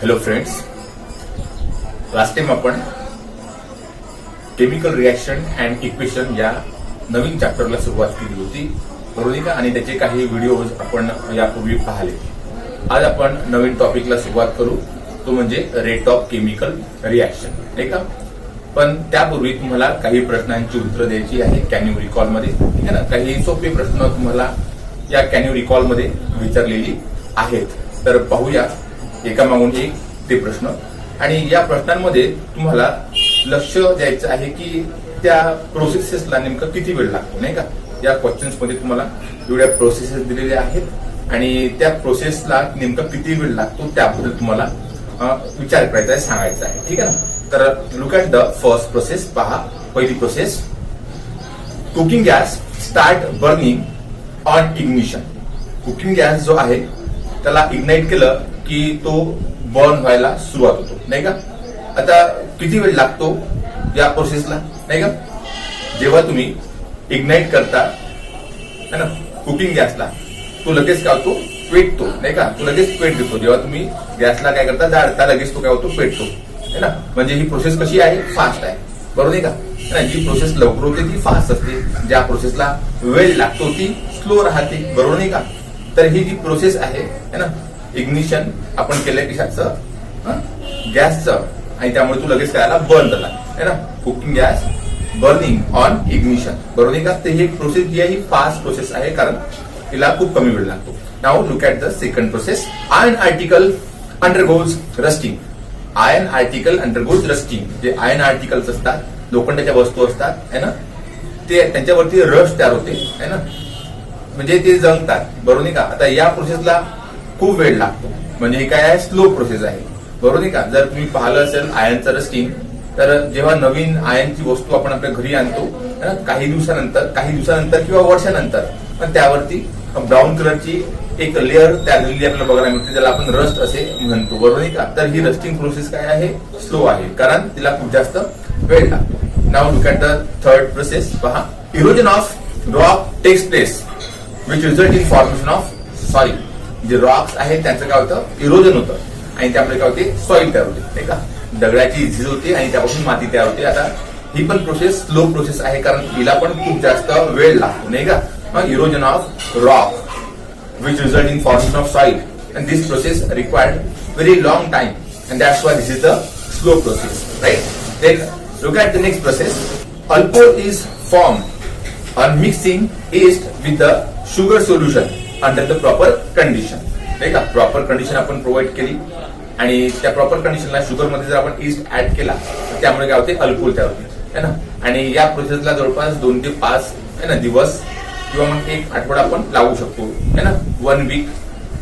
Hello friends, last time आपण chemical reaction and equation या नवीन चॅप्टरला सुरुवात केली होती बरोबर का, आणि त्याचे काही व्हिडिओज आपण यापूर्वी पाहिले. आज आपण नवीन टॉपिकला सुरुवात करू, तो म्हणजे रेट ऑफ केमिकल रिएक्शन, नाही का. पण त्यापूर्वी तुम्हाला काही प्रश्नांची उत्तरं द्यायची आहे कॅन यू रिकॉल मध्ये, ठीक आहे ना. काही सोपे प्रश्न तुम्हाला या कॅन यू रिकॉल मध्ये विचारलेली आहेत. तर पाहूया एकामागून एक ते प्रश्न, आणि या प्रश्नांमध्ये तुम्हाला लक्ष द्यायचं आहे की त्या प्रोसेसेसला नेमकं किती वेळ लागतो, नाही का. या क्वेश्चन्स मध्ये तुम्हाला एवढ्या प्रोसेसेस दिलेल्या आहेत आणि त्या प्रोसेसला नेमकं किती वेळ लागतो त्याबद्दल तुम्हाला विचार करायचा आहे, सांगायचं आहे, ठीक आहे ना. तर look at the first process. पहा पहिली process, cooking gas start burning on ignition. Cooking gas जो आहे त्याला इग्नाइट केलं की तो बर्न व्हायला सुरुवात होतो, नाही का. आता किती वेळ लागतो या प्रोसेसला, नाही का. जेव्हा तुम्ही इग्नाइट करता है ना कुकिंग गॅसला, तो लगेच काय होतो, पेटतो, नाही का. तो लगेच पेट देतो. जेव्हा तुम्ही गॅसला काय करता, जाळता, लगेच तो काय होतो, पेटतो, है ना. म्हणजे ही प्रोसेस कशी आहे, फास्ट आहे, बरोबर नाही का. जी प्रोसेस लवकर होते ती फास्ट असते, ज्या प्रोसेसला वेळ लागतो ती स्लो राहते, बरोबर नाही का. तर ही जी प्रोसेस आहे है ना, इग्निशन आपण केलंय कशाचं, गॅसचं, आणि त्यामुळे तू लगेच करायला बर्न झाला, है ना. Cooking gas burning on ignition, बरोबर नाही का. तर ही प्रोसेस जी आहे ही फास्ट प्रोसेस आहे, कारण तिला खूप कमी वेळ लागतो. Now look at the second process. Iron article undergoes rusting. Iron article undergoes rusting. जे आयर्न आर्टिकल्स असतात, लोखंडाच्या वस्तू असतात, है ना, ते त्यांच्यावरती रस्ट तयार होते, है ना, म्हणजे ते जंगतात, बरोबर नाही का. आता या प्रोसेसला खूप वेळ लागतो, म्हणजे हे काय आहे, स्लो प्रोसेस आहे, बरोबर नाही का. जर तुम्ही पाहिलं असेल आयर्नचं रस्टिंग, तर जेव्हा नवीन आयर्नची वस्तू आपण आपल्या घरी आणतो काही दिवसानंतर किंवा वर्षानंतर, पण त्यावरती ब्राऊन कलरची एक लेअर तयार झालेली आपल्याला बघायला मिळते, ज्याला आपण रस्ट असे म्हणतो, बरोबर नाही का. तर ही रस्टिंग प्रोसेस काय आहे, स्लो आहे, कारण तिला खूप जास्त वेळ लागतो. Now look at the third process. पहा, erosion of rock takes place which result in formation of soil. जे रॉक्स आहेत त्यांचं काय होतं, इरोजन होतं, आणि त्यामुळे काय होते, सॉइल तयार होते, नाही का. दगडाची झीज होते आणि त्यापासून माती तयार होते. आता ही पण प्रोसेस स्लो प्रोसेस आहे, कारण तिला पण खूप जास्त वेळ लागतो, नाही का. Erosion of rock which result in formation of soil, and this process required very long time, and that's why this is the slow process, right. Then look at the next process. Alcohol is formed on mixing yeast with the sugar solution under the proper condition, नाही का. Proper condition आपण provide केली आणि त्या proper कंडिशनला sugar मध्ये जर आपण ईस्ट ऍड केला तर त्यामुळे काय होते, अल्कोहोल तयार होते, है ना. आणि या प्रोसेसला जवळपास 2 ते 5 है ना दिवस किंवा मग 1 आठवडा आपण लागू शकतो, है ना. 1 वीक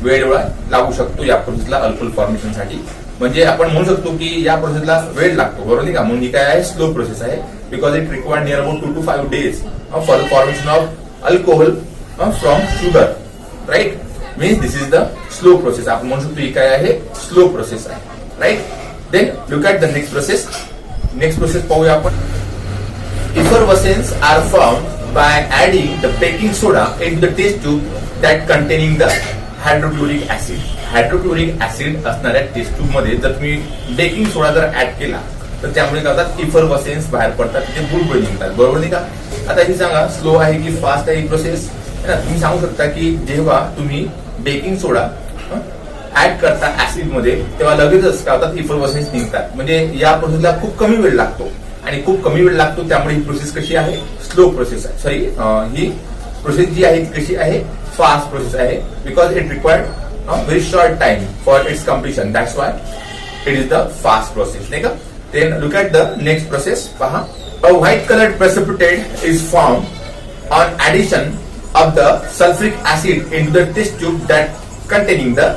वेळ लागू शकतो या प्रोसेसला अल्कोहोल फॉर्मेशन साठी. म्हणजे आपण म्हणू शकतो की या प्रोसेसला वेळ लागतो, बरोबर नाही का. म्हणून ही काय आहे, स्लो प्रोसेस आहे, because it required near about 2 to 5 days for the formation of alcohol from sugar, right. Means this is the slow process. आपण म्हणू शकतो ही काय आहे, स्लो प्रोसेस आहे, right. Then look at the next process. Next process पाहूया आपण. Effervescence are formed by adding the baking soda into the test tube that containing the hydrochloric acid. Hydrochloric acid असणाऱ्या टेस्ट ट्यूब मध्ये जर तुम्ही baking सोडा जर add केला तर त्यामुळे काय होतात, इफरवसेन्स बाहेर पडतात, ते बुडबुडे निघतात, बरोबर नाही का. आता ही सांगा, स्लो आहे की फास्ट आहे ही प्रोसेस, है ना. तुम्ही सांगू शकता की जेव्हा तुम्ही बेकिंग सोडा ऍड करता ऍसिड मध्ये, तेव्हा लगेचच काय होतात, इफरवसेन्स निघतात. म्हणजे या प्रोसेसला खूप कमी वेळ लागतो, आणि खूप कमी वेळ लागतो, त्यामुळे ही प्रोसेस कशी आहे, स्लो प्रोसेस आहे. सॉरी, ही प्रोसेस जी आहे ती कशी आहे, फास्ट प्रोसेस आहे, because it required very short time for its completion, that's why it is the fast process, नाही का. Then look at the next process. पहा, a white coloured precipitate is form on addition of the sulphuric acid in the test tube that containing the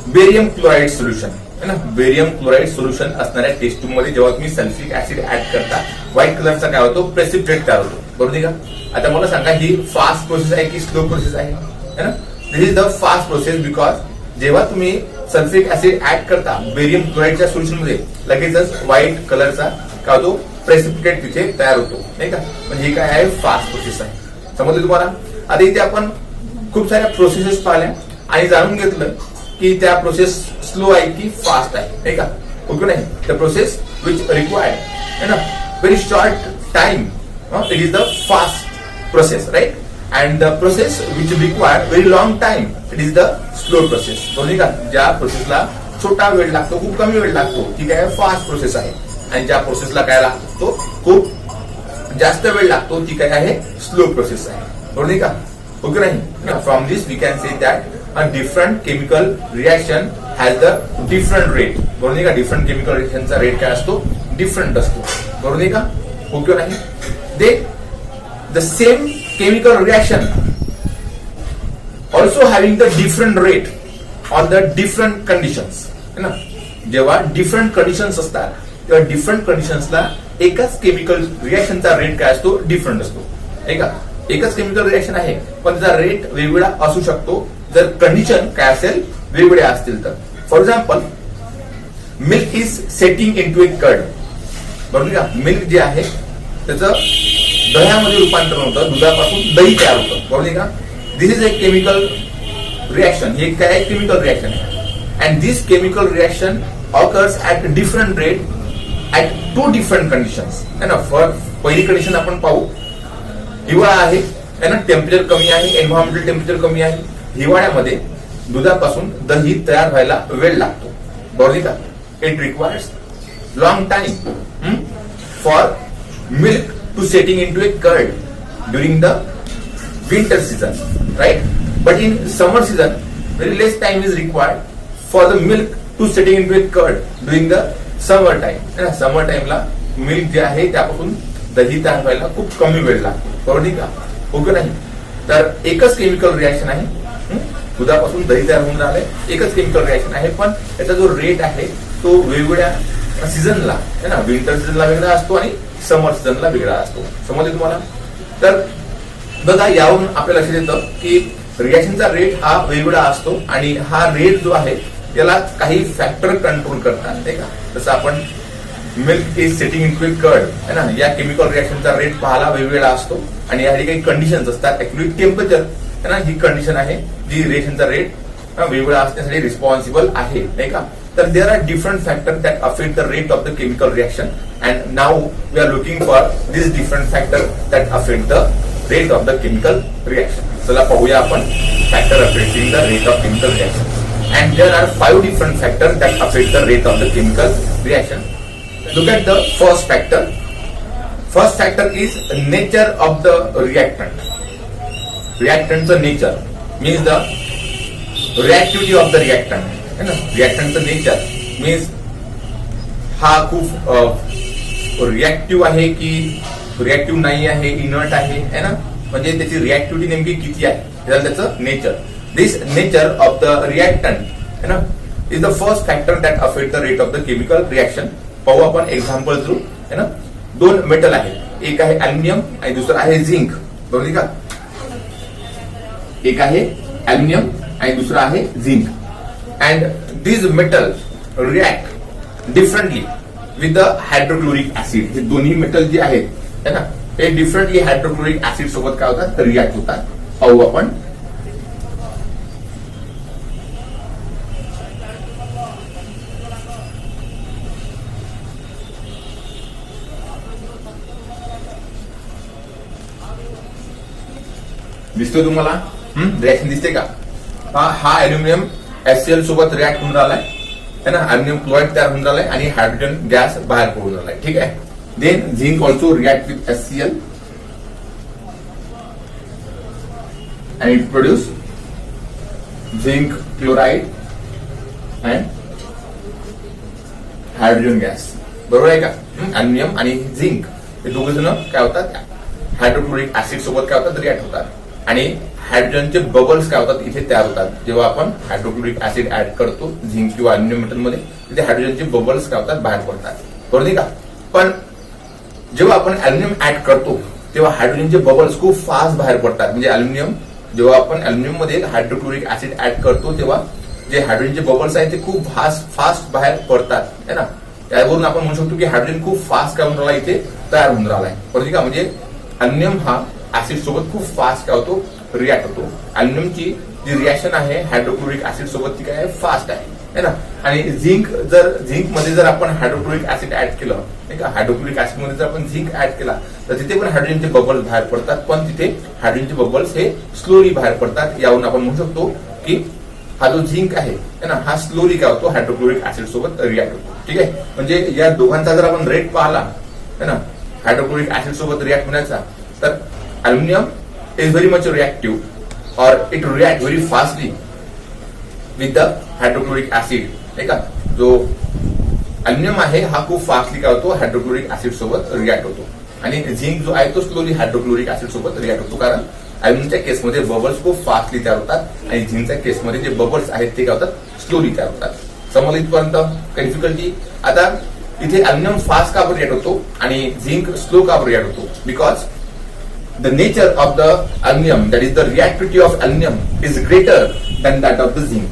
barium chloride solution, है ना. Barium chloride solution असणाऱ्या taste tube मध्ये जेव्हा तुम्ही sulphuric acid add करता, white कलरचा काय होतो, प्रेसिपिटेट तयार होतो, बरोबर नाही का. आता मला सांगा, ही फास्ट प्रोसेस आहे की स्लो प्रोसेस आहे, है ना. This is the fast process, because जेव्हा तुम्ही सल्फ्रिक ऍसिड ऍड करता बेरियम क्लोराइडच्या सोल्युशन मध्ये, लगेचच व्हाईट कलरचा काय होतो, प्रेसिपिटेट तिथे तयार होतो, नाही का. म्हणजे ही काय आहे, फास्ट प्रोसेस आहे. समजलं तुम्हाला. आता इथे आपण खूप साऱ्या प्रोसेसेस पाहिल्या आणि जाणून घेतलं की त्या प्रोसेस स्लो आहे की फास्ट आहे, नाही का? ओके नाही, द प्रोसेस विच रिक्वायर्ड है ना very short time, it is the fast process, right? And the process which required very long time, it is the slow process. बरोबर का? ज्या प्रोसेसला छोटा वेळ लागतो, खूप कमी वेळ लागतो, ती काय फास्ट प्रोसेस आहे. आणि ज्या प्रोसेसला काय लागतो, खूप जास्त वेळ लागतो, ती काय आहे, स्लो प्रोसेस आहे. बरोबर का? ओके नाही? From this we can say that a different chemical reaction has the different rate. बरोबर का? डिफरंट केमिकल रिएक्शनचा रेट काय असतो, डिफरंट असतो. बरोबर का? ओके नाही? They the same chemical reaction also having the different rate on the different conditions, है ना? जेव्हा डिफरंट कंडिशन्स असतात तेव्हा डिफरंट कंडिशन्सला एकच केमिकल रिएक्शनचा रेट काय असतो, डिफरंट असतो, नाही का? एकच केमिकल रिएक्शन आहे पण त्याचा रेट वेगवेगळा असू शकतो जर कंडिशन काय असेल, वेगवेगळ्या असतील तर. For example, milk is setting into a curd. बरोबर का? मिल्क जे आहे त्याचं दह्यामध्ये रूपांतर होतं, दुधापासून दही तयार होतं. बरोबर का? This is a chemical reaction. हे काय केमिकल रिएक्शन आहे. And this chemical reaction occurs at different rate at two different conditions, है ना? पहिली कंडिशन आपण पाहू, हिवाळा आहे, है ना? टेम्परेचर कमी आहे, एन्व्हायरमेंटल टेम्परेचर कमी आहे. हिवाळ्यामध्ये दुधापासून दही तयार व्हायला वेळ लागतो. बरोबर का? It requires long time for milk to setting into a curd during the winter season, right? But in summer season, very less time is required for the milk to setting into a curd during the summer time. Summer time ला milk जे आहे त्यापासून दही तयार व्हायला खूप कमी वेळ लागतो. बरोबर का? ओके नाही? तर एकच केमिकल रिएक्शन आहे, दुधापासून दही तयार होऊन राहिलंय, एकच केमिकल रिएक्शन आहे, पण त्याचा जो रेट आहे तो वेगवेगळ्या सीझनला, है ना? विंटर सीझनला वेगळा असतो आणि समर सीझनला वेगळा असतो. समजले तुम्हाला? तर बघा, यावरून आपल्याला लक्षात येतं की रिएक्शनचा रेट हा वेगवेगळा असतो आणि हा रेट जो आहे त्याला काही फॅक्टर कंट्रोल करतात, नाही का? जसं आपण milk is setting into a curd, है ना? या केमिकल रिएक्शनचा रेट पाहायला वेगवेगळा असतो आणि यासाठी काही कंडिशन्स असतात. ऍक्च्युअली टेम्परेचर, है ना, ही कंडिशन आहे जी रिएक्शनचा रेट वेगवेगळा असण्यासाठी रिस्पॉन्सिबल आहे, नाही का? तर there are different factor that affect the rate of the chemical reaction and now we are looking for this different factor that affect the rate of the chemical reaction. चला पाहूया आपण factor affecting the rate of chemical reaction. And there are 5 different factor that affect the rate of the chemical reaction. Look at the first factor. First factor is nature of the reactant. Reactant's nature means the reactivity of the reactant. है ना? Reactant's nature means हा खूप reactive आहे की reactive नाही आहे, inert आहे, है ना? म्हणजे त्याची रिएक्टिव्हिटी नेमकी किती आहे, त्याचं nature. This nature of the reactant, है ना, is the first factor that affect the rate of the chemical reaction. पाहू आपण एक्झाम्पल थ्रू, है ना? 2 मेटल आहेत, एक आहे अल्युमिनियम आणि दुसरं आहे झिंक. बरोबर का? एक आहे अल्युमिनियम आणि दुसरं आहे zinc. And this metal react differently with the hydrochloric acid. हे दोन्ही मेटल जे आहेत, है ना, हे डिफरंटली हायड्रोक्लोरिक ऍसिड सोबत काय होतात, रिॲक्ट होतात. पाहू आपण. दिसतोय तुम्हाला? रिएक्शन दिसते का? हा अल्युमिनियम HCl सोबत रिॲक्ट होऊन राहिलाय, है ना? अल्युमिनियम क्लोराइड तयार होऊन राहिलाय आणि हायड्रोजन गॅस बाहेर पडून राहिलाय. ठीक आहे. Then zinc also react with HCl and it produce zinc chloride and hydrogen gas. बरोबर आहे का? अल्युमिनियम आणि झिंक हे दोघे जण काय होतात, हायड्रोक्लोरिक ऍसिड सोबत काय होतात, रिॲक्ट होतात आणि हायड्रोजनचे बबल्स काय होतात, इथे तयार होतात. जेव्हा आपण हायड्रोक्लोरिक ऍसिड ऍड करतो झिंक किंवा अल्युमिनियम मेटल मध्ये, तिथे हायड्रोजनचे बबल्स काय होतात, बाहेर पडतात. बरोबर का? पण जेव्हा आपण अल्युमिनियम ऍड करतो तेव्हा हायड्रोजनचे बबल्स खूप फास्ट बाहेर पडतात. म्हणजे अल्युमिनियम, जेव्हा आपण अल्युमिनियम मध्ये हायड्रोक्लोरिक ऍसिड ऍड करतो तेव्हा जे हायड्रोजनचे बबल्स आहेत ते खूप फास्ट बाहेर पडतात, है ना? त्यावरून आपण म्हणू शकतो की हायड्रोजन खूप फास्ट काय होऊन राहिला, इथे तयार होऊन राहिलाय. बरोबर का? म्हणजे अल्युमिनियम हा ऍसिड सोबत खूप फास्ट काय होतो, रिॲक्ट होतो. अल्युमिनियमची जी रिएक्शन आहे हायड्रोक्लोरिक ऍसिड सोबत ती काय आहे फास्ट आहे ना. आणि झिंक मध्ये जर आपण हायड्रोक्लोरिक ऍसिड ऍड केलं नाही का, हायड्रोक्लोरिक ऍसिड मध्ये जर आपण झिंक ऍड केला तर तिथे पण हायड्रोजनचे बबल्स बाहेर पडतात, पण तिथे हायड्रोजनचे बबल्स हे स्लोली बाहेर पडतात. यावरून आपण म्हणू शकतो की हा जो झिंक आहे ना, हा स्लोली काय होतो हायड्रोक्लोरिक ऍसिड सोबत रिॲक्ट होतो. ठीक आहे, म्हणजे या दोघांचा जर आपण रेट पाहिला है ना हायड्रोक्लोरिक ऍसिड सोबत रिॲक्ट होण्याचा, तर aluminium is very much reactive और it react very fastly with the hydrochloric acid नाही का. जो अल्युमिनियम आहे हा खूप फास्टली काय होतो हायड्रोक्लोरिक ऍसिड सोबत रिॲक्ट होतो, आणि झिंक जो आहे तो स्लोली हायड्रोक्लोरिक ऍसिड सोबत रिॲक्ट होतो. कारण अल्युमिनियमच्या केसमध्ये बबल्स खूप फास्टली तयार होतात आणि झिंकच्या केसमध्ये जे बबल्स आहेत ते काय होतात स्लोली तयार होतात. समजलं इथपर्यंत काही डिफिकल्टी? आता इथे अल्युमिनियम फास्ट का रिॲक्ट होतो आणि झिंक स्लो का रिॲक्ट होतो? Because the nature of the aluminum, that is the reactivity of aluminum, is greater than that of the zinc.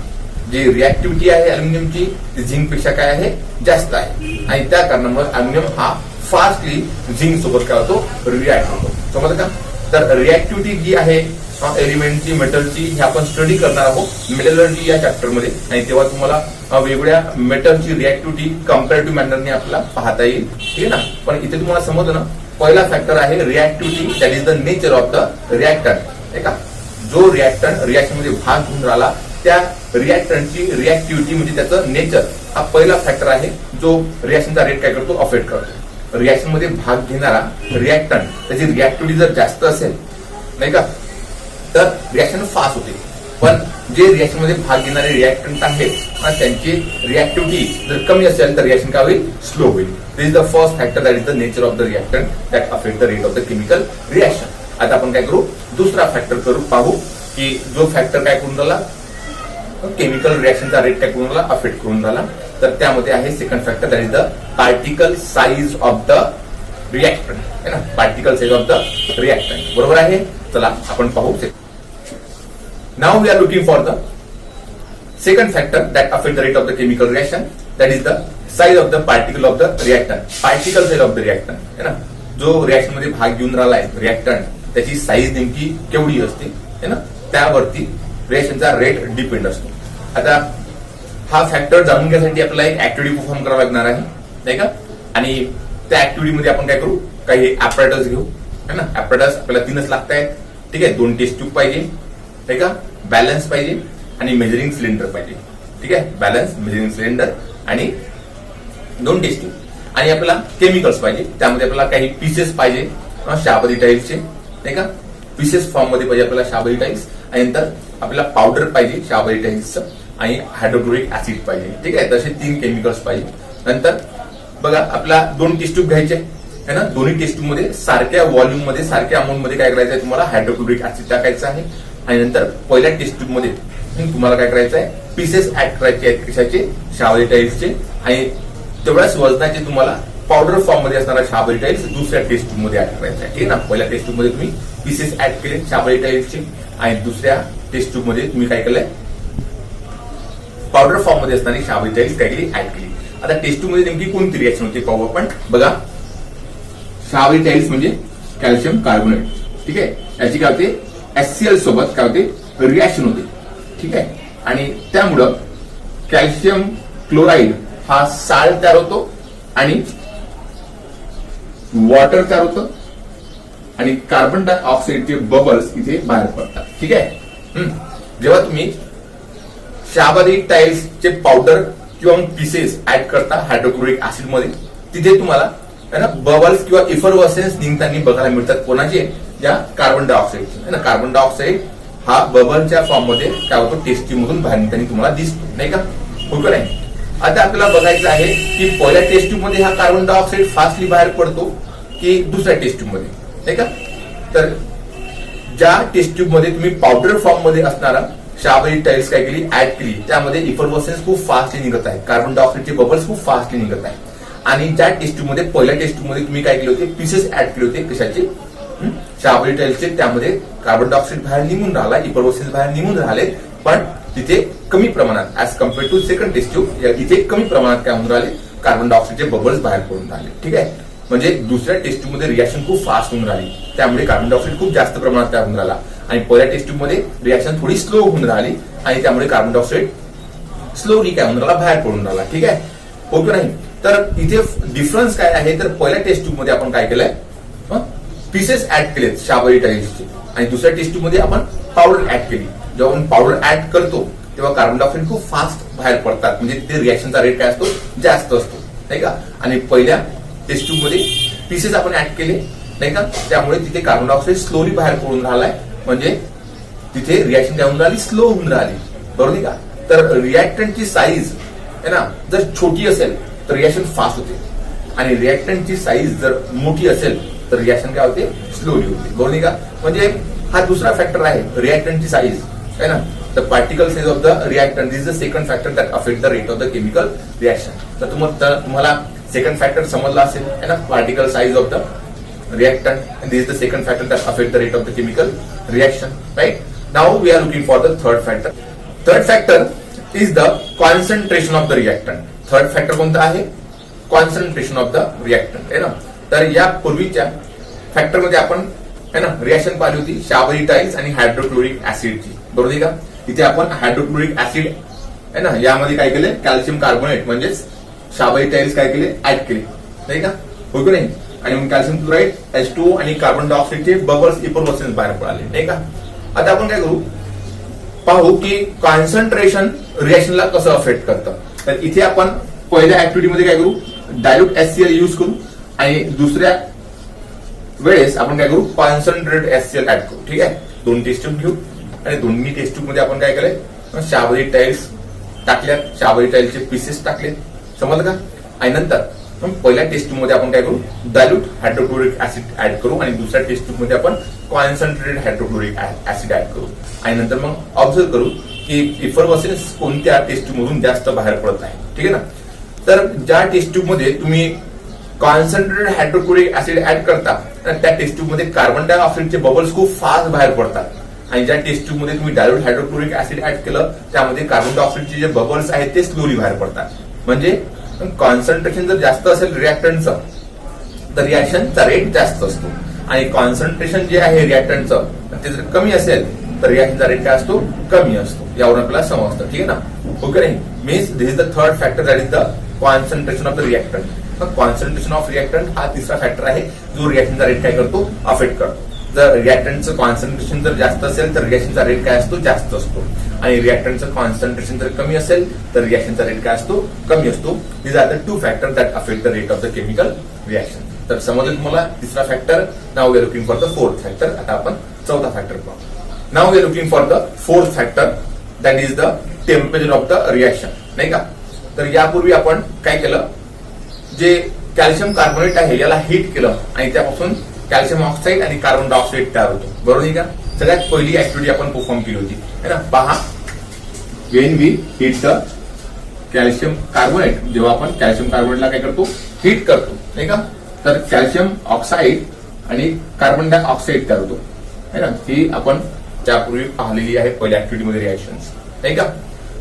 जी रिएक्टिव्हिटी आहे अल्युमिनियमची ती झिंक पेक्षा काय आहे जास्त आहे, आणि त्या कारणामुळे अल्युमिनियम हा फास्टली झिंक सोबत काय होतो रिॲक्ट होतो. समजलं का? तर रिएक्टिव्हिटी जी आहे एलिमेंटची मेटलची हे आपण स्टडी करणार आहोत मेटलर्जी या चॅप्टर मध्ये, आणि तेव्हा तुम्हाला वेगवेगळ्या मेटलची रिएक्टिव्हिटी कम्पॅरेटिव्ह मॅनरने आपल्याला पाहता येईल. ठीक आहे ना. पण इथे तुम्हाला समजलं ना, पहिला फॅक्टर आहे reactivity, that is the nature of the reactant नाही का. जो रिएक्टंट रिएक्शन मध्ये भाग घेऊन राहिला त्या रिएक्टंटची रिएक्टिव्हिटी म्हणजे त्याचं नेचर, हा पहिला फॅक्टर आहे जो रिएक्शनचा रेट काय करतो अफेक्ट करतो. रिएक्शन मध्ये भाग घेणारा रिएक्टंट त्याची रिएक्टिव्हिटी जर जास्त असेल नाही का तर रिएक्शन फास्ट होते, पण जे रिएक्शन मध्ये भाग घेणारे रिएक्टंट आहेत त्यांची रिएक्टिव्हिटी जर कमी असेल तर रिएक्शन काय होईल स्लो होईल. This is the first factor, that is the nature of the reactant that affect the rate of the chemical reaction. आता आपण काय करू दुसरा फॅक्टर पाहू की जो फॅक्टर काय करून राहिला केमिकल रिएक्शनचा रेट काय करून राहिला अफेक्ट करून राहिला. तर त्यामध्ये आहे second factor, that is the particle size of the reactant है ना. Particle size of the reactant बरोबर आहे. चला आपण पाहू. Now we are looking for the second factor that affect the rate of the chemical reaction, that is the size of the particle of the reactant. Particle size of the reactant है ना. जो reaction मध्ये भाग घेऊन राहिला आहे reactant त्याची size नेमकी केवढी असते है ना, त्यावरती रिएक्शनचा रेट डिपेंड असतो. आता हा फॅक्टर जाणून घेण्यासाठी आपल्याला एक ऍक्टिव्हिटी परफॉर्म करावा लागणार आहे नाही का. आणि त्या ऍक्टिव्हिटी मध्ये आपण काय करू काही ऍपरेटस घेऊ है ना. ऍपरेटस आपल्याला 3च लागत आहेत. ठीक आहे, 2 टेस्ट ट्यूब पाहिजे ठीक आहे, बॅलन्स पाहिजे आणि मेजरिंग सिलेंडर पाहिजे. ठीक आहे, बॅलन्स मेजरिंग सिलेंडर आणि 2 टेस्ट ट्यूब, आणि आपल्याला केमिकल्स पाहिजे. त्यामध्ये आपल्याला काही पीसेस पाहिजे शाबरी टाईल्सचे नाही का. पीसेस फॉर्म मध्ये पाहिजे आपल्याला शाबरी टाईल्स, आणि नंतर आपल्याला पावडर पाहिजे शाबरी टाईल्सचं, आणि हायड्रोक्लोरिक ऍसिड पाहिजे. ठीक आहे, तसे 3 केमिकल्स पाहिजे. नंतर बघा आपल्याला 2 टेस्ट ट्यूब घ्यायचे है ना. दोन्ही टेस्ट ट्यूब मध्ये सारख्या व्हॉल्यूम मध्ये सारख्या अमाऊंट मध्ये काय करायचं आहे तुम्हाला हायड्रोक्लोरिक ऍसिड टाकायचं आहे, आणि नंतर पहिल्या टेस्ट ट्यूब मध्ये तुम्हाला काय करायचं आहे पीसेस ऍड करायचे आहेत कशाचे शाबरी टाईल्सचे, आणि तेवढ्याच वजनाचे तुम्हाला पावडर फॉर्म मध्ये असणारा शाबरी टाईल्स दुसऱ्या टेस्ट ट्यूब मध्ये ऍड करायचा आहे. ठीक आहे ना. पहिल्या टेस्ट ट्यूब मध्ये तुम्ही पीसेस ऍड केले शाबरी टाईल्सचे, आणि दुसऱ्या टेस्ट ट्यूब मध्ये तुम्ही काय केलंय पावडर फॉर्म मध्ये असणारी शाबरी टाईल्स काय केली ऍड केली. आता टेस्ट ट्यूब मध्ये नेमकी कोणती रिएक्शन होती पाहू आपण. बघा शाबरी टाईल्स म्हणजे कॅल्शियम कार्बोनेट. ठीक आहे, याची काय होते HCl सोबत काय होते रिएक्शन होते. ठीक आहे, आणि त्यामुळं कॅल्शियम क्लोराईड हा साल्ट तयार होतो आणि वॉटर तयार होतं, आणि कार्बन डायऑक्साईडचे बबल्स इथे बाहेर पडतात. ठीक आहे, जेव्हा तुम्ही शाबरी टाईल्सचे पावडर किंवा पीसेस ऍड करता हायड्रोक्लोरिक ऍसिड मध्ये, तिथे तुम्हाला बबल्स किंवा इफरवसेन्स निघताना बघायला मिळतात. कोणाचे? या कार्बन डायऑक्साईडचे ना. कार्बन डायऑक्साईड हा बबलच्या फॉर्म मध्ये काय होतो टेस्ट ट्यूब मधून बाहेर निघताना तुम्हाला दिसतो नाही का. बरोबर आहे. आता आपल्याला बघायचं आहे की पहिल्या टेस्ट ट्यूब मध्ये हा कार्बन डायऑक्साईड फास्टली बाहेर पडतो की दुसऱ्या टेस्ट ट्यूब मध्ये नाही का. तर ज्या टेस्ट ट्यूब मध्ये तुम्ही पावडर फॉर्म मध्ये असणारा शाबरी टाईल्स काय केली ऍड केली त्यामध्ये इफरवसेन्स खूप फास्टली निघत आहे, कार्बन डायऑक्साईडचे बबल्स खूप फास्टली निघत आहे. आणि ज्या टेस्ट ट्यूब मध्ये पहिल्या टेस्ट ट्यूब मध्ये तुम्ही काय केले होते पीसेस ऍड केले होते कशाचे शाबरी टाईल्सचे, त्यामध्ये कार्बन डायऑक्साईड बाहेर निघून राहिला, इफरवसेन्स बाहेर निघून राहिले, पण तिथे कमी प्रमाणात as compare to second test tube इथे कमी प्रमाणात काय होऊन राहिले कार्बन डायऑक्साईडचे बबल्स बाहेर पडून राहिले. ठीक आहे, म्हणजे दुसऱ्या टेस्ट ट्यूबमध्ये रिएक्शन खूप फास्ट होऊन राहिली, त्यामुळे कार्बन डायऑक्साईड खूप जास्त प्रमाणात तयार होऊन राहिला. आणि पहिल्या टेस्ट ट्यूबमध्ये रिएक्शन थोडी स्लो होऊन राहिली आणि त्यामुळे कार्बन डायऑक्साईड स्लोली काय होऊन राहिला, बाहेर पडून राहिला. ठीक आहे, हो की नाही? तर इथे डिफरन्स काय आहे, तर पहिल्या टेस्ट ट्यूबमध्ये आपण काय केलंय, पीसेस ऍड केलेत शाबरी टाईल्सचे, आणि दुसऱ्या टेस्ट ट्यूबमध्ये आपण पावडर ऍड केली. जेव्हा आपण पावडर ऍड करतो तेव्हा कार्बन डायऑक्साईड खूप फास्ट बाहेर पडतात, म्हणजे तिथे रिएक्शनचा रेट काय असतो, जास्त असतो, नाही का? आणि पहिल्या टेस्ट ट्यूबमध्ये पीसेस आपण ऍड केले, नाही का? त्यामुळे तिथे कार्बन डायऑक्साईड स्लोली बाहेर पडून राहिलाय, म्हणजे तिथे रिएक्शन काय होऊन राहिली, स्लो होऊन राहिली, बरोबर का? तर रिएक्टंटची साईज आहे ना, जर छोटी असेल तर रिएक्शन फास्ट होते, आणि रिएक्टंटची साईज जर मोठी असेल तर रिएक्शन काय होते, स्लोली होते, बरोबर का? म्हणजे हा दुसरा फॅक्टर आहे, रिएक्टंटची साईज आहे ना. The particle size of the reactant this is the second factor that affect the rate of the chemical reaction. तर तुम्हाला सेकंड फॅक्टर समजला असेल है ना, particle size of the reactant, and this is the second factor that affect the rate of the chemical reaction, right? Now we are looking for the third factor. Third factor is the concentration of the reactant. Third factor कोणता आहे, concentration of the reactant आहे ना. तर या पूर्वीच्या factor मध्ये आपण है ना रिएक्शन पाहिली होती शाबरी टाईल्स आणि हायड्रोक्लोरिक ऍसिडची, बरोबर आहे का? इथे आपण हायड्रोक्लोरिक ऍसिड आहे ना, यामध्ये काय केले, कॅल्शियम कार्बोनेट म्हणजेच शाबरी टाईल्स काय केले, ऍड केले, नाही का? हो की नाही? आणि मग कॅल्शियम क्लोराईड H2O आणि कार्बन डायऑक्साईडचे बबल्स इफरव्हर्सन्स बाहेर पडाले, नाही का? आता आपण काय करू, पाहू की कॉन्सन्ट्रेशन रिएक्शनला कसं अफेक्ट करतं. तर इथे आपण पहिल्या ऍक्टिव्हिटीमध्ये काय करू, डायल्यूट HCl यूज करू, आणि दुसऱ्या वेळेस आपण काय करू, कॉन्सन्ट्रेट HCl ऍड करू. ठीक आहे, दोन टेस्ट ट्यूब घेऊ आणि दोन्ही टेस्ट ट्यूब मध्ये आपण काय केलंय, शाबरी टाईल्स टाकल्या, शाबरी टाईल्सचे पीसेस टाकले, समजलं का? आणि नंतर पहिल्या टेस्ट ट्यूब मध्ये आपण काय करू, डायल्यूट हायड्रोक्लोरिक ऍसिड ऍड करू, आणि दुसऱ्या टेस्ट ट्यूब मध्ये आपण कॉन्सन्ट्रेटेड हायड्रोक्लोरिक ऍसिड ऍड करू, आणि नंतर मग ऑब्झर्व करू की इफरव्हर्सन्स कोणत्या टेस्ट ट्यूब मधून जास्त बाहेर पडत आहे. ठीक आहे ना? तर ज्या टेस्ट ट्यूब मध्ये तुम्ही कॉन्सन्ट्रेटेड हायड्रोक्लोरिक ऍसिड ऍड करता त्या टेस्ट ट्यूब मध्ये कार्बन डायऑक्साईडचे बबल्स खूप फास्ट बाहेर पडतात, आणि ज्या टेस्ट ट्यूब मध्ये तुम्ही डायल्यूट हायड्रोक्लोरिक ऍसिड ऍड केलं त्यामध्ये कार्बन डायऑक्साईडचे जे बबल्स आहेत ते स्लोली बाहेर पडतात. म्हणजे कॉन्सन्ट्रेशन जर जास्त असेल रिएक्टंटचं तर रिएक्शनचा रेट जास्त असतो, आणि कॉन्सन्ट्रेशन जे आहे रिएक्टंटचं ते जर कमी असेल तर रिएक्शनचा रेट काय असतो, कमी असतो. यावरून आपल्याला समजतं. ठीक आहे ना? ओके नाही? Means this is the third factor that is the concentration of the reactant. Concentration of reactant हा तिसरा फॅक्टर आहे जो रिएक्शनचा रेट काय करतो, अफेक्ट करतो. जर रिएक्टंटचं कॉन्सन्ट्रेशन जर जास्त असेल तर रिएक्शनचा रेट काय असतो, जास्त असतो, आणि रिएक्टंटचं कॉन्सन्ट्रेशन जर कमी असेल तर रिएक्शनचा रेट काय असतो, कमी असतो. These are the two factor that affect the rate of the chemical reaction. तर समजलं तुम्हाला तिसरा factor. Now we are looking for the fourth factor. आता आपण चौथा फॅक्टर पाहू. Now we are looking for the fourth factor that is the temperature of the reaction, नाही का? तर यापूर्वी आपण काय केलं, जे कॅल्शियम कार्बोनेट आहे याला हीट केलं आणि त्यापासून कॅल्शियम ऑक्साईड आणि कार्बन डायऑक्साईड तयार होतो, बरोबर आहे का? सगळ्यात पहिली ऍक्टिव्हिटी आपण परफॉर्म केली होती, है ना? पहा, when we heat the calcium carbonate, जेव्हा आपण कॅल्शियम कार्बोनेटला काय करतो, हीट करतो, नाही का? तर कॅल्शियम ऑक्साईड आणि कार्बन डायऑक्साईड तयार होतो, है ना? ही आपण त्यापूर्वी पाहिलेली आहे पहिल्या ऍक्टिव्हिटीमध्ये रिएक्शन्स, नाही का?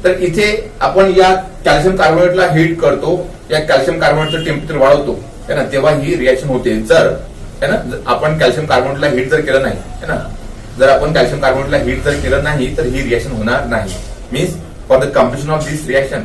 तर इथे आपण या कॅल्शियम कार्बोनेटला हीट करतो, या कॅल्शियम कार्बोनेटचं टेम्परेचर वाढवतो, है ना? तेव्हा ही रिएक्शन होते. जर है ना आपण कॅल्शियम कार्बोनेटला हीट जर केलं नाही, है ना, जर आपण कॅल्शियम कार्बोनेटला हीट जर केलं नाही तर ही रिएक्शन होणार नाही. Means for the completion of this reaction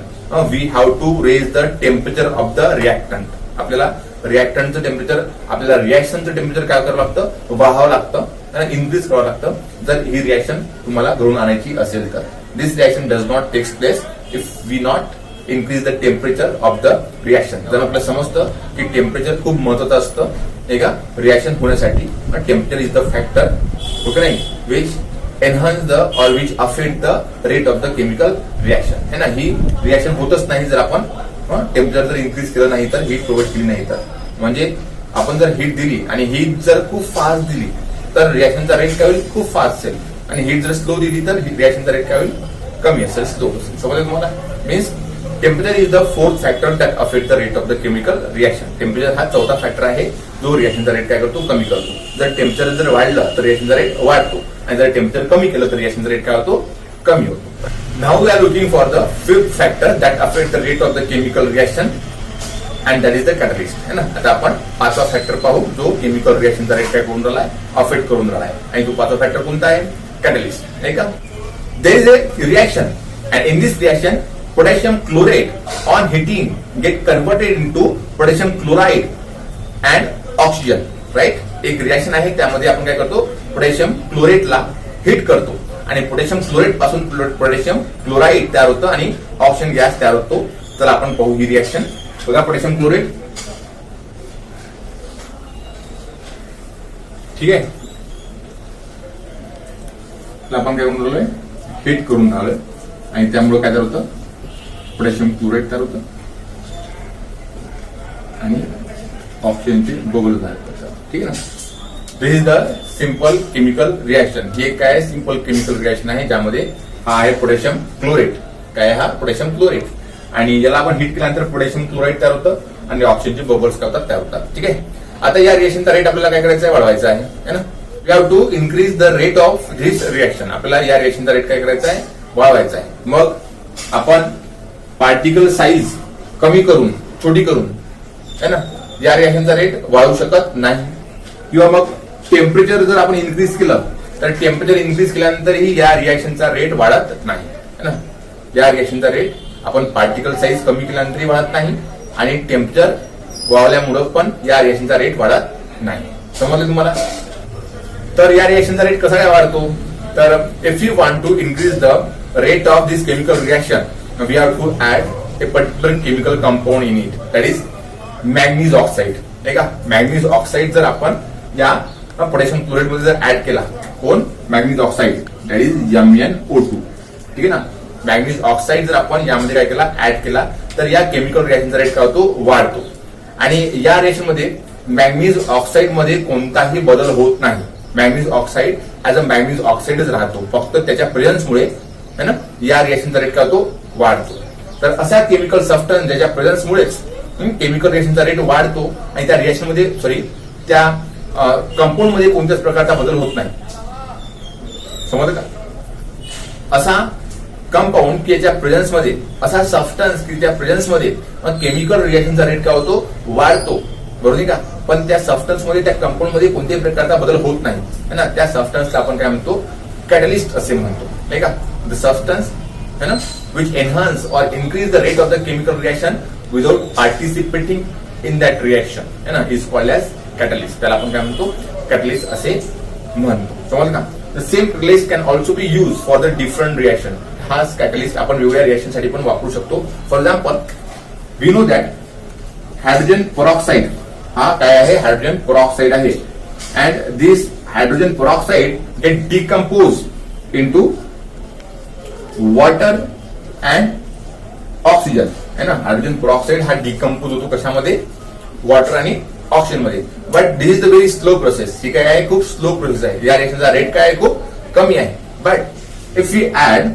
we have to raise the temperature of the reactant. आपल्याला रिएक्टंटचं टेम्परेचर, आपल्याला रिएक्शनचं टेम्परेचर काय करावं लागतं, वाढवावं लागतं, इन्क्रीज करावं लागतं जर ही रिएक्शन तुम्हाला घडून आणायची असेल तर. This reaction does not takes place if we not increase the temperature of the reaction. जर आपल्याला समजतं की टेम्परेचर खूप महत्वाचं असतं एका रिएक्शन होण्यासाठी. Temperature is the factor, okay नाही, विच एनहान्स द और which affect the rate of the chemical reaction, है ना? ही रिएक्शन होतच नाही जर आपण टेम्परेचर जर इन्क्रीज केलं नाही तर, हीट प्रोव्हाइड केली नाही तर. म्हणजे आपण जर हीट दिली आणि हीट जर खूप फास्ट दिली तर रिएक्शनचा रेट काय होईल, खूप फास्ट असेल, आणि हीट जर स्लो दिली तर रिएक्शनचा रेट काय होईल, कमी असेल, स्लो असेल. समजलं तुम्हाला? Means temperature is the fourth factor that affect the rate of the chemical reaction. Temperature हा चौथा फॅक्टर आहे जो रिएक्शनचा रेट काय करतो, कमी करतो. जर टेम्परेचर जर वाढलं तर रिएक्शनचा रेट वाढतो, आणि जर टेम्परेचर कमी केलं तर रिएक्शनचा रेट काय होतो, कमी होतो. Now we are looking for the fifth factor that affect the rate of the chemical reaction, and that is the catalyst है ना. आता आपण पाचवा फॅक्टर पाहू जो केमिकल रिएक्शनचा रेट काय करून राहिलाय, अफेक्ट करून राहिलाय. आणि तो पाचवा फॅक्टर कोणता आहे, कॅटलिस्ट नाही का. There is a reaction and in this reaction potassium chloride on heating get converted into potassium chloride and oxygen. Right, एक रिएक्शन आहे त्यामध्ये आपण काय करतो, पोटॅशियम क्लोरेटला हिट करतो आणि पोटॅशियम क्लोरेट पासून पोटॅशियम क्लोराइड तयार होतं आणि ऑक्सिजन गॅस तयार होतो. चला आपण पाहू ही रिएक्शन. बघा पोटॅशियम क्लोरेट, ठीक आहे, आपण काय करून राहिलोय, हिट करून राहिलोय आणि त्यामुळे काय तयार होतं, पोटॅशियम क्लोराइड तयार होतं आणि ऑक्सिजनचे बबल तयार करतात. ठीक आहे ना. This is the simple chemical reaction. हे काय सिंपल केमिकल रिएक्शन आहे ज्यामध्ये हा आहे पोटॅशियम क्लोरेट. काय हा पोटॅशियम क्लोरेट आणि याला आपण हिट केल्यानंतर पोटॅशियम क्लोराइड तयार होतं आणि ऑक्सिजनचे बबल्स करतात तयार होतात. ठीक आहे. आता या रिएक्शनचा रेट आपल्याला काय करायचा आहे, वाढवायचा आहे ना. We have to increase the rate of this reaction. आपल्याला या रिएक्शनचा रेट काय करायचा आहे, वाढवायचा आहे. मग आपण पार्टिकल साईज कमी करून, छोटी करून है ना, या रिएक्शनचा रेट वाढवू शकत नाही. किंवा मग टेम्परेचर जर आपण इन्क्रीज केलं तर टेम्परेचर इन्क्रीज केल्यानंतरही या रिएक्शनचा रेट वाढत नाही है ना. या रिएक्शनचा रेट आपण पार्टिकल साईज कमी केल्यानंतरही वाढत नाही आणि टेम्परेचर वाढवल्यामुळे पण या रिएक्शनचा रेट वाढत नाही. समजलं तुम्हाला. तर या रिएक्शनचा रेट कसा काय वाढतो, तर if you want to increase the rate of this chemical reaction we have to add a particular chemical compound in it, that is manganese oxide. नाही का, मॅग्नीज ऑक्साइड जर आपण या पोटॅशियम क्लोराइड मध्ये जर ऍड केला, कोण, manganese oxide, that is MnO2. ठीक आहे ना. मॅग्नीज ऑक्साइड जर आपण यामध्ये काय केला, ऍड केला, तर या केमिकल रिएक्शनचा रेट काय होतो, वाढतो. आणि या रिएक्शन मध्ये मॅग्नीज ऑक्साइड मध्ये कोणताही बदल होत नाही. Manganese oxide as a manganese ऑक्साइडच राहतो, फक्त त्याच्या प्रेझन्समुळे है ना या रिएक्शनचा रेट काय होतो, वाढतो. तर असा केमिकल सबस्टन्स ज्याच्या प्रेझन्समुळेच केमिकल रिएक्शनचा रेट वाढतो आणि त्या रिएक्शन मध्ये त्या कंपाऊंड मध्ये कोणत्याच प्रकारचा बदल होत नाही. समजलं का. असा कंपाऊंड की याच्या प्रेझन्स मध्ये, असा सबस्टन्स की त्या प्रेझन्स मध्ये केमिकल रिएक्शनचा रेट काय होतो, वाढतो. बरोबर का. पण त्या सबस्टन्स मध्ये, त्या कंपाऊंड मध्ये कोणत्याही प्रकारचा बदल होत नाही है ना. त्या सबस्टन्सला आपण काय म्हणतो, कॅटलिस्ट असे म्हणतो नाही का. द सबस्टन्स है ना विच एनहान्स और increase the rate of the chemical reaction without participating in that reaction है ना इज कॉल्ड एज कॅटलिस्ट. त्याला आपण काय म्हणतो, कॅटलिस्ट असे म्हणतो. समज का. The same catalyst can also be use for the different reaction. हाच कॅटलिस्ट आपण वेगवेगळ्या रिएक्शन साठी पण वापरू शकतो. For example we know that hydrogen peroxide हा काय आहे, हायड्रोजन पेरॉक्साइड आहे. And this hydrogen peroxide get decompose into water and oxygen है ना. हायड्रोजन पेरॉक्साइड हा डिकम्पोज होतो कशामध्ये, वॉटर आणि ऑक्सिजन मध्ये. But this is the very slow process. ही काय आहे, खूप स्लो प्रोसेस आहे. या रिएक्शनचा रेट काय आहे, खूप कमी आहे. But if we add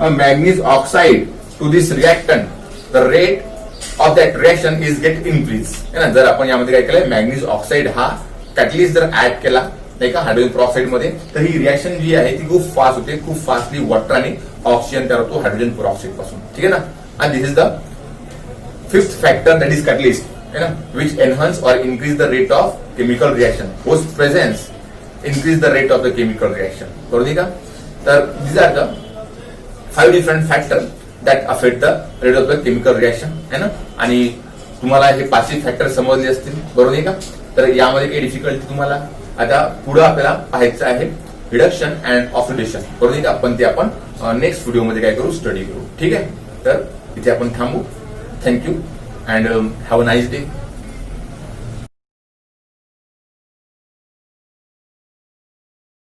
a manganese oxide to this reactant, the rate of that reaction is get increase है ना. जर आपण यामध्ये काय केलंय, मॅग्नीज ऑक्साइड हा कॅटलिस्ट जर ऍड केला नाही का हायड्रोजन पेरॉक्साइड मध्ये, तर ही रिएक्शन जी आहे ती खूप फास्ट होते. खूप फास्टली वॉटर आणि ऑक्सिजन तयार होतो हायड्रोजन पेरॉक्साइड पासून. ठीक आहे ना. आणि this is the fifth factor that is catalyst है ना, विच एनहान्स और increase the rate of chemical reaction. Host presence increase the rate of the chemical reaction. बरोबर का. तर these are the 5 different factors that affect the rate of the chemical reaction है ना. आणि तुम्हाला हे 5 फॅक्टर समजले असतील. बरोबर आहे का. तर यामध्ये काही डिफिकल्टी तुम्हाला आता पुढे आपल्याला पाहायचं आहे, रिडक्शन अँड ऑक्सिडेशन. बरोबर आहे का. पण ते आपण नेक्स्ट व्हिडिओमध्ये काय करू, स्टडी करू. ठीक आहे. तर इथे आपण थांबू. Thank you and have a nice day.